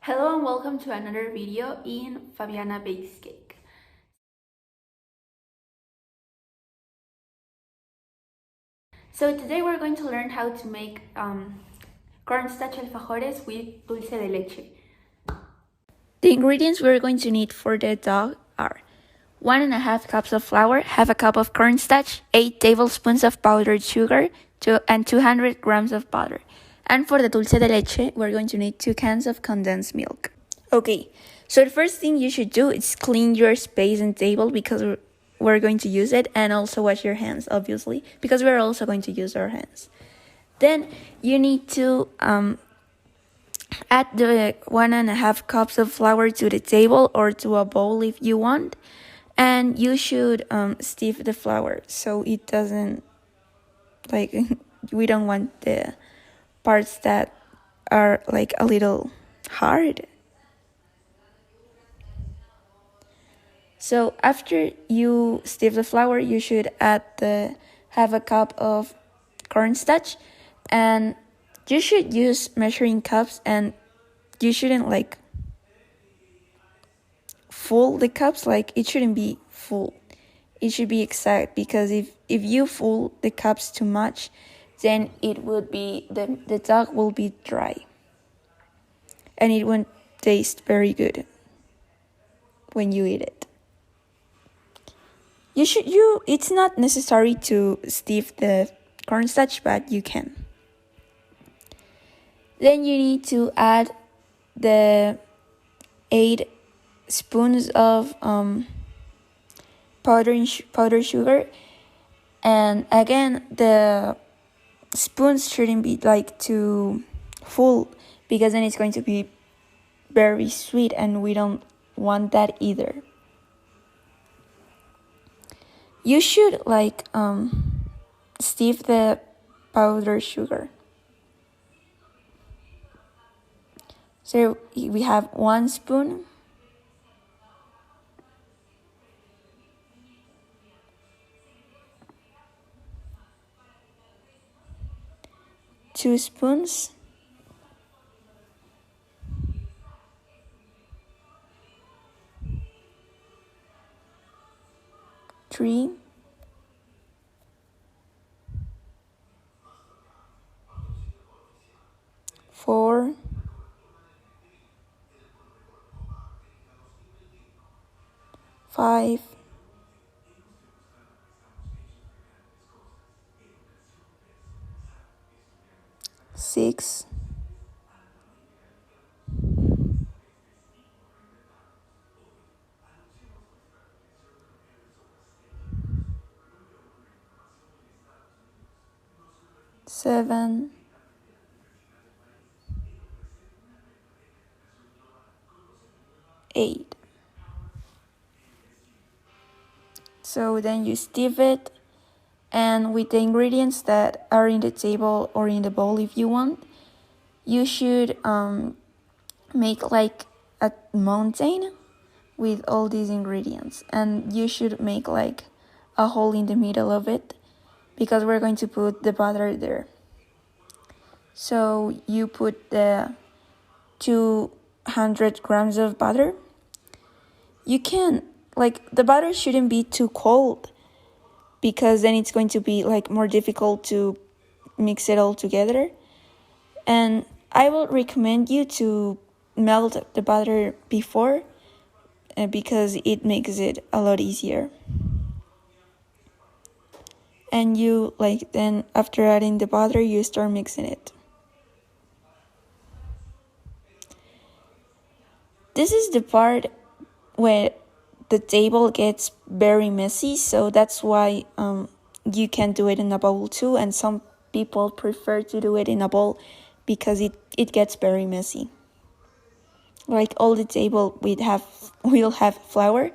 Hello and welcome to another video in Fabiana Bakes Cake. So today we're going to learn how to make cornstarch alfajores with dulce de leche. The ingredients we're going to need for the dough are 1.5 cups of flour, half a cup of cornstarch, 8 tablespoons of powdered sugar, and 200 grams of butter. And for the dulce de leche, we're going to need 2 cans of condensed milk. Okay, so the first thing you should do is clean your space and table because we're going to use it, and also wash your hands, obviously, because we're also going to use our hands. Then you need to add the 1.5 cups of flour to the table or to a bowl if you want, and you should stiff the flour so it doesn't, like, we don't want the parts that are like a little hard. So after you stiff the flour, you should add half a cup of cornstarch, and you should use measuring cups, and you shouldn't like full the cups, like it shouldn't be full. It should be exact, because if you full the cups too much, then it would be the dough will be dry and it won't taste very good when you eat it. It's not necessary to stiff the cornstarch, but you can. Then you need to add the 8 spoons of powdered sugar, and again the spoons shouldn't be like too full, because then it's going to be very sweet and we don't want that either. You should like stiff the powdered sugar. So we have 1 spoon, 2 spoons, 3, 4, 5, 6, 7, 8. So then you stiff it, and with the ingredients that are in the table or in the bowl if you want, you should make like a mountain with all these ingredients, and you should make like a hole in the middle of it, because we're going to put the butter there. So you put the 200 grams of butter. You can, like, the butter shouldn't be too cold, because then it's going to be like more difficult to mix it all together. And I will recommend you to melt the butter before, because it makes it a lot easier. And you then after adding the butter, you start mixing it. This is the part where the table gets very messy, so that's why you can do it in a bowl too, and some people prefer to do it in a bowl because it gets very messy. Like all the table will have flour,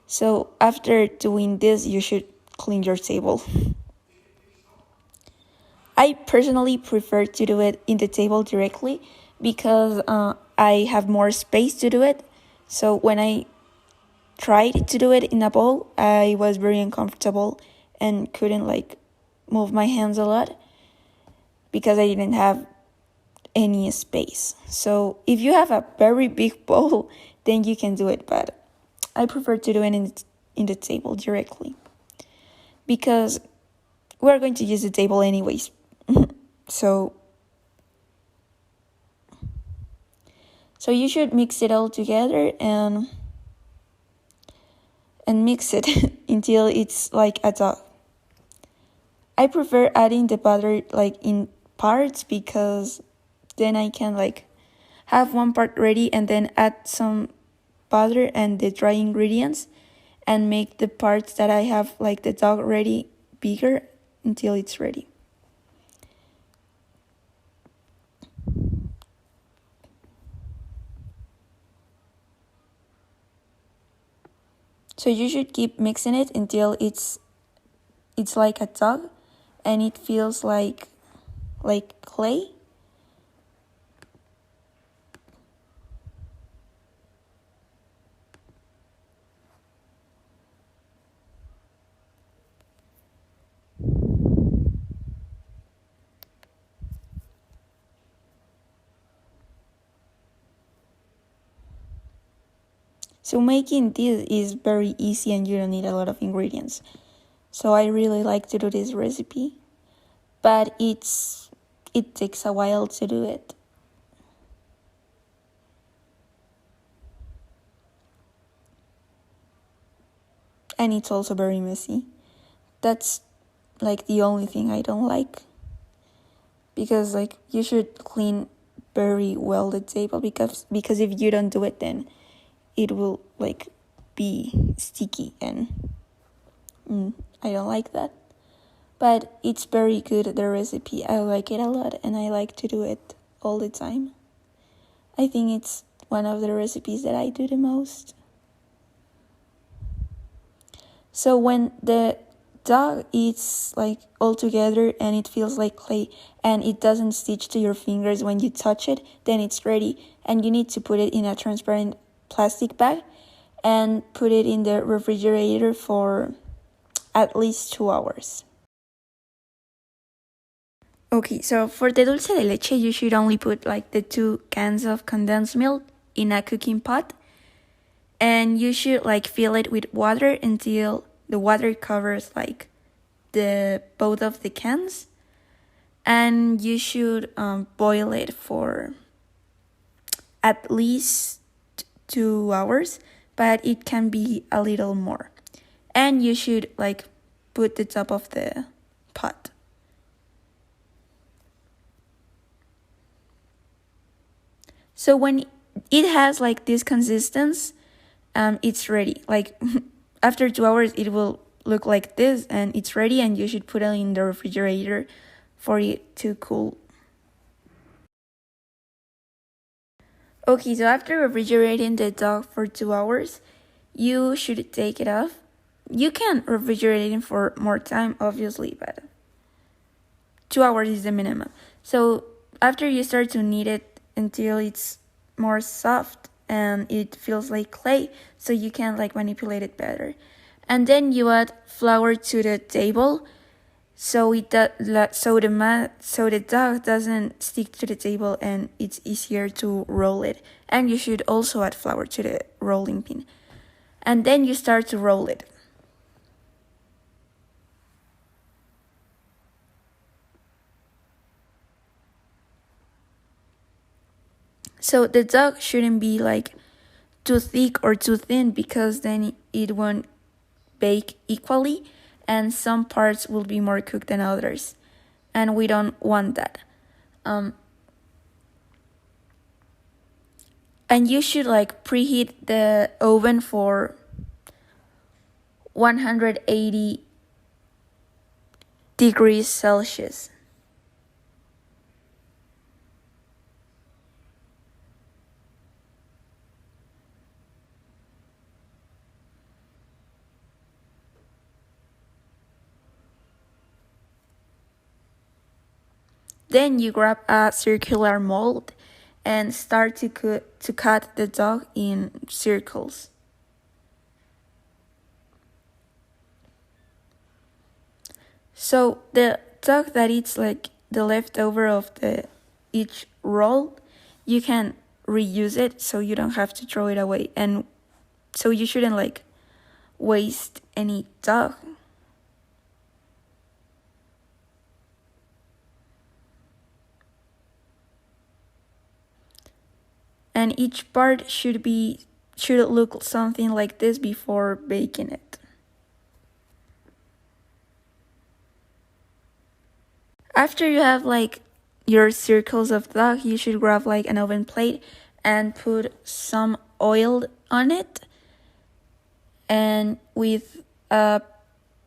so after doing this you should clean your table. I personally prefer to do it in the table directly, because I have more space to do it. So when I tried to do it in a bowl, I was very uncomfortable and couldn't move my hands a lot, because I didn't have any space. So if you have a very big bowl, then you can do it, but I prefer to do it in the table directly because we're going to use the table anyways. So you should mix it all together and mix it until it's like a dough. I prefer adding the butter like in parts because then I can like have one part ready and then add some butter and the dry ingredients and make the parts that I have like the dough ready bigger until it's ready. So you should keep mixing it until it's like a dough and it feels like clay. So making this is very easy and you don't need a lot of ingredients. So I really like to do this recipe, but it takes a while to do it. And it's also very messy. That's like the only thing I don't like. Because like you should clean very well the table because if you don't do it then it will like be sticky and I don't like that. But it's very good, the recipe. I like it a lot and I like to do it all the time. I think it's one of the recipes that I do the most. So when the dough is like all together and it feels like clay and it doesn't stitch to your fingers when you touch it, then it's ready and you need to put it in a transparent plastic bag and put it in the refrigerator for at least 2 hours. Okay, so for the dulce de leche, you should only put like the 2 cans of condensed milk in a cooking pot. And you should like fill it with water until the water covers like the both of the cans. And you should boil it for at least 2 hours, but it can be a little more. And you should like put the top of the pot. So when it has like this consistency, it's ready. Like after 2 hours, it will look like this and it's ready and you should put it in the refrigerator for it to cool. Okay, so after refrigerating the dough for 2 hours, you should take it off. You can refrigerate it for more time, obviously, but 2 hours is the minimum. So after you start to knead it until it's more soft and it feels like clay, so you can like manipulate it better. And then you add flour to the table so the dough doesn't stick to the table and it's easier to roll it. And you should also add flour to the rolling pin. And then you start to roll it. So the dough shouldn't be like too thick or too thin because then it won't bake equally and some parts will be more cooked than others. And we don't want that. And you should like preheat the oven for 180 degrees Celsius. Then you grab a circular mold and start to cut the dough in circles. So the dough that it's like the leftover of the each roll, you can reuse it so you don't have to throw it away. And so you shouldn't like waste any dough. And each part should look something like this before baking it. After you have like your circles of dough, you should grab like an oven plate and put some oil on it, and with a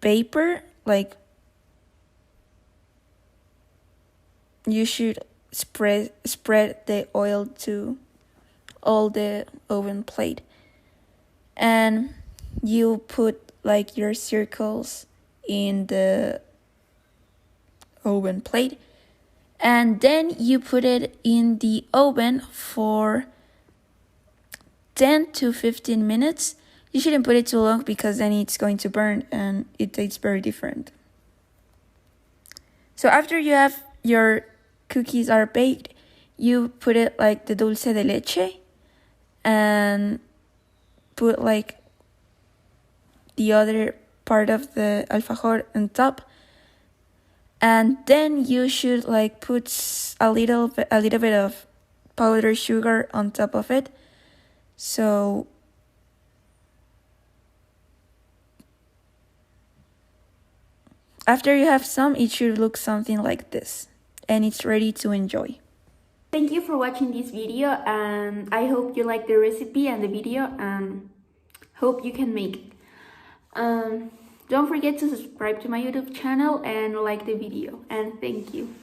paper, like, you should spread the oil to all the oven plate, and you put like your circles in the oven plate, and then you put it in the oven for 10 to 15 minutes. You shouldn't put it too long because then it's going to burn and it tastes very different. So after you have your cookies are baked, you put it like the dulce de leche and put like the other part of the alfajor on top. And then you should like put a little bit of powdered sugar on top of it. So after you have some, it should look something like this, and it's ready to enjoy. Thank you for watching this video, and I hope you like the recipe and the video, and hope you can make it. Don't forget to subscribe to my YouTube channel and like the video, and thank you.